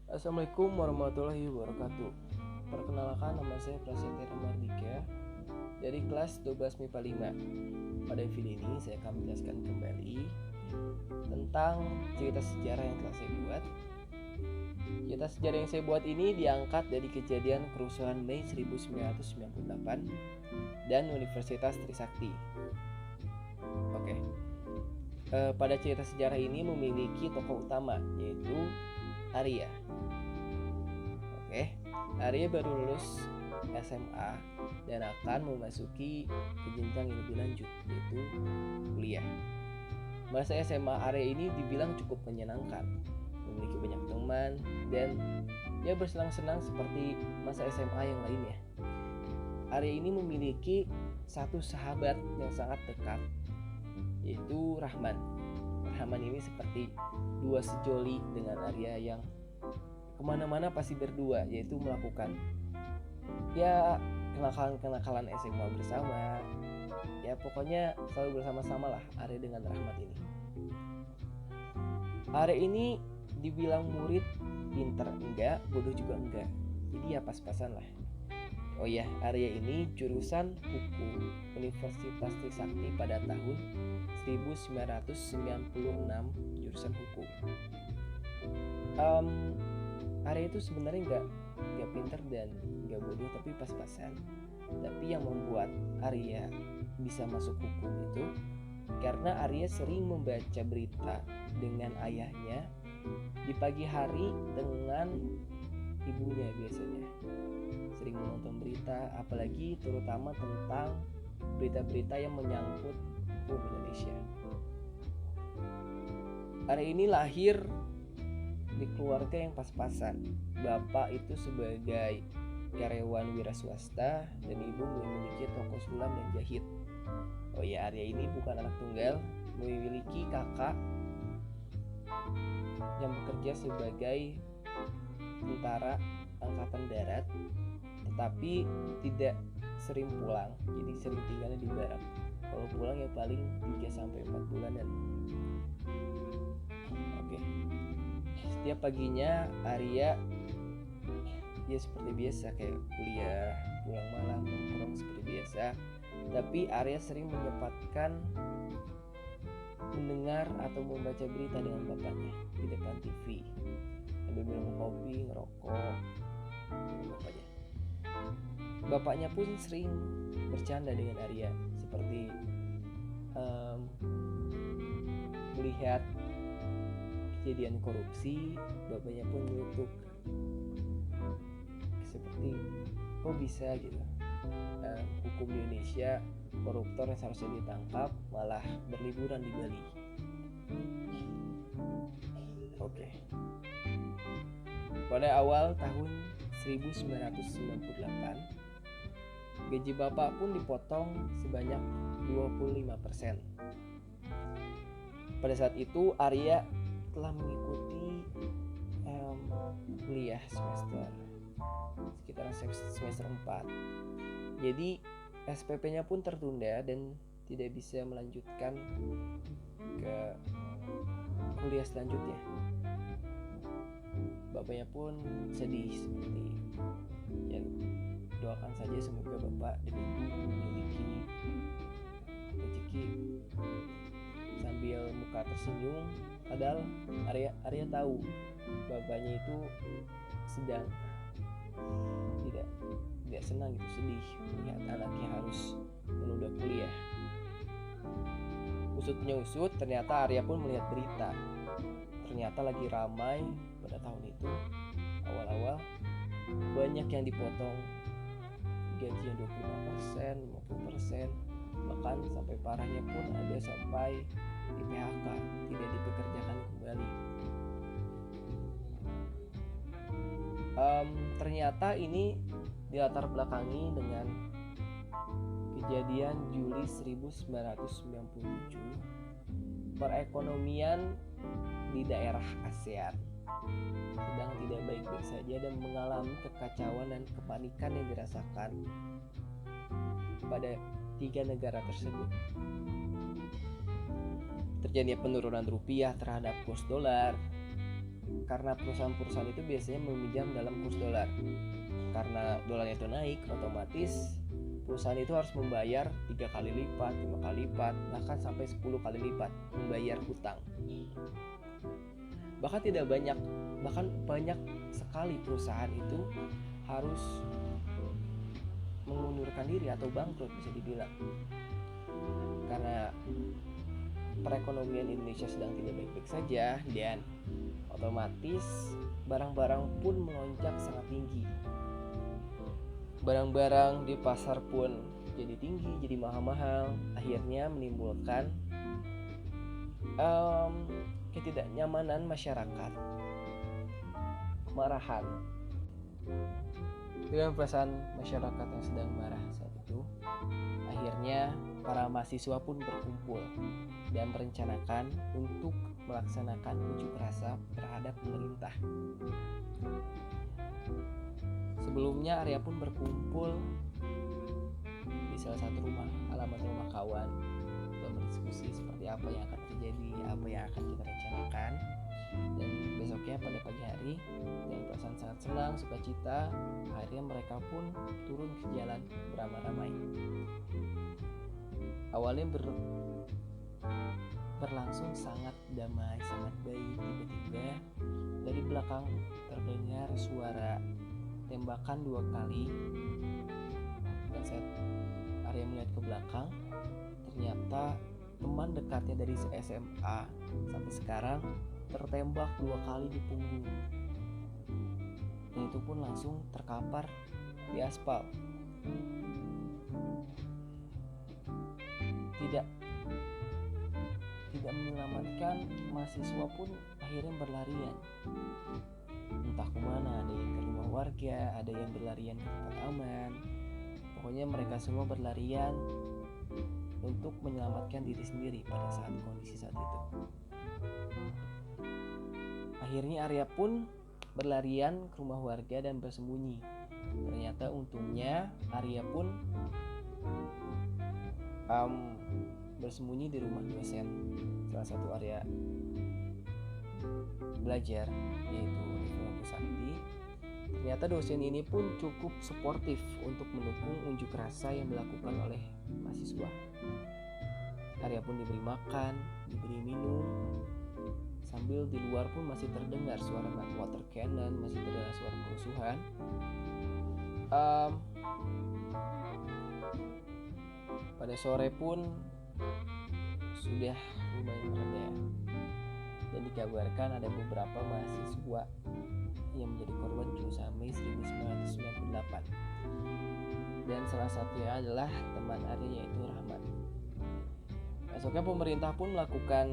Assalamualaikum warahmatullahi wabarakatuh. Perkenalkan, nama saya Prasetya Ramardika dari kelas 12 MIPA 5. Pada video ini saya akan menjelaskan kembali tentang cerita sejarah yang telah saya buat. Cerita sejarah yang saya buat ini diangkat dari kejadian kerusuhan Mei 1998 dan Universitas Trisakti. Oke. Pada cerita sejarah ini memiliki tokoh utama, yaitu Arya. Oke, Arya baru lulus SMA dan akan memasuki ke jenjang yang lebih lanjut, yaitu kuliah. Masa SMA Arya ini dibilang cukup menyenangkan, memiliki banyak teman dan dia bersenang-senang seperti masa SMA yang lainnya. Arya ini memiliki satu sahabat yang sangat dekat, yaitu Rahman. Rahman ini seperti dua sejoli dengan Arya yang kemana-mana pasti berdua, yaitu melakukan kenakalan-kenakalan SMA bersama. Ya pokoknya selalu bersama-sama lah Arya dengan Rahmat ini. Arya ini dibilang murid pinter enggak, bodoh juga enggak. Jadi ya pas-pasan lah. Oh ya, Arya ini jurusan hukum Universitas Trisakti pada tahun 1996, jurusan hukum. Arya itu sebenarnya nggak pinter dan nggak bodoh, tapi pas-pasan. Tapi yang membuat Arya bisa masuk hukum itu karena Arya sering membaca berita dengan ayahnya di pagi hari dengan ibunya biasanya. Sering menonton berita, apalagi terutama tentang berita-berita yang menyangkut hukum Indonesia. Arya ini lahir di keluarga yang pas-pasan. Bapak itu sebagai karyawan wira swasta dan ibu memiliki toko sulam dan jahit. Oh ya, Arya ini bukan anak tunggal, memiliki kakak yang bekerja sebagai tentara angkatan darat, tetapi tidak sering pulang, jadi sering tinggalnya di barak. Kalau pulang ya paling 3-4 bulanan. Oke. Setiap paginya Arya ya seperti biasa kayak kuliah, pulang malam, nongkrong seperti biasa. Tapi Arya sering menyempatkan mendengar atau membaca berita dengan bapaknya di depan TV sambil minum kopi, ngerokok bapaknya. Bapaknya pun sering bercanda dengan Arya, seperti melihat kejadian korupsi, bapaknya pun mengutuk seperti kok bisa gitu, hukum di Indonesia koruptor yang seharusnya ditangkap malah berliburan di Bali. Oke. Pada awal tahun 1998, gaji bapak pun dipotong sebanyak 25%. Pada saat itu Arya telah mengikuti kuliah sekitar semester 4. Jadi SPP-nya pun tertunda dan tidak bisa melanjutkan ke kuliah selanjutnya. Bapaknya pun sedih seperti ya, doakan saja semoga bapak dan ibu memiliki rezeki. Sambil muka tersenyum, padahal Arya tahu bapaknya itu sedang tidak senang gitu, sedih melihat anaknya harus menunda kuliah. Usut punya ternyata Arya pun melihat berita. Ternyata lagi ramai pada tahun itu, awal-awal banyak yang dipotong gajinya 25%, 50%, bahkan sampai parahnya pun ada sampai di PHK, tidak dipekerjakan kembali. Ternyata ini dilatar belakangi dengan kejadian Juli 1997. Perekonomian di daerah ASEAN sedang tidak baik-baik saja dan mengalami kekacauan dan kepanikan yang dirasakan pada 3 negara tersebut. Terjadinya penurunan rupiah terhadap kurs dolar, karena perusahaan-perusahaan itu biasanya meminjam dalam kurs dolar. Karena dolarnya itu naik, otomatis perusahaan itu harus membayar 3 kali lipat, 5 kali lipat, bahkan sampai 10 kali lipat membayar hutang. Bahkan banyak sekali perusahaan itu harus mengundurkan diri atau bangkrut bisa dibilang. Karena perekonomian Indonesia sedang tidak baik-baik saja dan otomatis barang-barang pun melonjak sangat tinggi. Barang-barang di pasar pun jadi tinggi, jadi mahal-mahal, akhirnya menimbulkan ketidaknyamanan masyarakat, kemarahan. Dengan perasaan masyarakat yang sedang marah saat itu, akhirnya para mahasiswa pun berkumpul dan merencanakan untuk melaksanakan unjuk rasa terhadap pemerintah. Sebelumnya Arya pun berkumpul di salah satu halaman rumah kawan dan berdiskusi seperti apa yang akan terjadi, apa yang akan kita rencanakan. Dan besoknya pada pagi hari dengan perasaan sangat senang, sukacita, akhirnya mereka pun turun ke jalan beramai-ramai. Awalnya berlangsung sangat damai, sangat baik. Tiba-tiba dari belakang terdengar suara tembakan 2 kali. Dan saat Arya melihat ke belakang, ternyata teman dekatnya dari SMA sampai sekarang tertembak 2 kali di punggung. Dan itu pun langsung terkapar di aspal. Tidak menyelamatkan, mahasiswa pun akhirnya berlarian. Entah kemana, ada yang ke rumah warga, ada yang berlarian ke tempat aman. Pokoknya mereka semua berlarian untuk menyelamatkan diri sendiri pada saat kondisi saat itu. Akhirnya Arya pun berlarian ke rumah warga dan bersembunyi. Ternyata untungnya Arya pun bersembunyi di rumah dosen salah satu area belajar, yaitu Universitas Sakti. Ternyata dosen ini pun cukup suportif untuk mendukung unjuk rasa yang dilakukan oleh mahasiswa. Arya pun diberi makan, diberi minum, sambil di luar pun masih terdengar suara water cannon, masih terdengar suara kerusuhan. Pada sore pun sudah lumayan mereda dan dikabarkan ada beberapa mahasiswa yang menjadi korban kerusuhan Mei 1998, dan salah satunya adalah teman Arya yaitu Rahmat. Besoknya pemerintah pun melakukan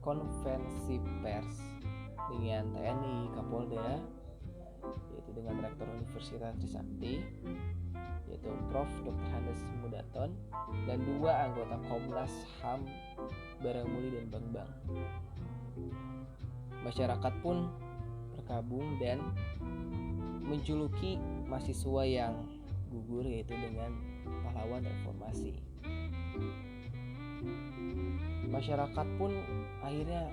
konferensi pers dengan TNI, Kapolda, yaitu dengan Rektor Universitas Trisakti, yaitu Prof. Dr. Handes Mudaton, dan 2 anggota Komnas HAM Barangmuli dan Bambang. Masyarakat pun berkabung dan menjuluki mahasiswa yang gugur yaitu dengan pahlawan reformasi. Masyarakat pun akhirnya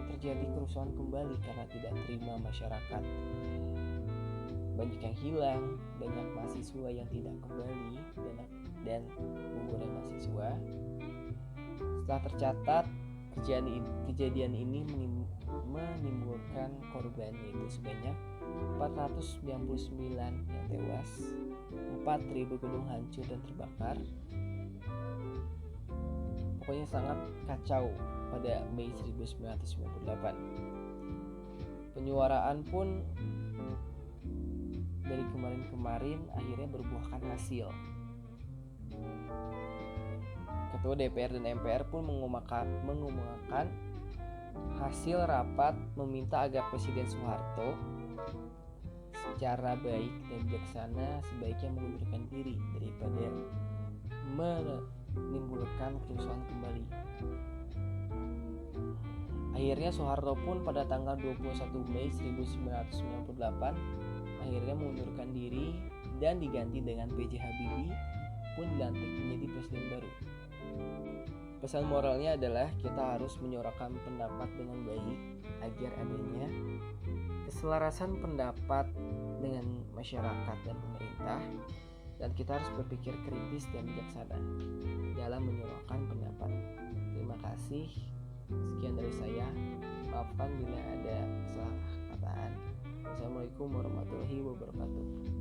terjadi kerusuhan kembali karena tidak terima masyarakat. Banyak yang hilang, banyak mahasiswa yang tidak kembali dan gugurnya mahasiswa. Setelah tercatat, kejadian ini menimbulkan korban yaitu sebanyak 499 yang tewas, 4.000 gedung hancur dan terbakar. Pokoknya sangat kacau pada Mei 1998. Penyuaraan pun dari kemarin akhirnya berbuahkan hasil. Ketua DPR dan MPR pun mengumumkan hasil rapat meminta agar Presiden Soeharto secara baik dan bijaksana sebaiknya mengundurkan diri daripada menimbulkan kerusuhan kembali. Akhirnya Soeharto pun pada tanggal 21 Mei 1998 akhirnya mengundurkan diri dan diganti dengan B.J. Habibie pun dilantik menjadi presiden baru. Pesan moralnya adalah kita harus menyuarakan pendapat dengan baik agar adanya keselarasan pendapat dengan masyarakat dan pemerintah, dan kita harus berpikir kritis dan bijaksana dalam menyuarakan pendapat. Terima kasih. Sekian dari saya. Maafkan bila ada kesalahan kataan. Wassalamualaikum warahmatullahi wabarakatuh.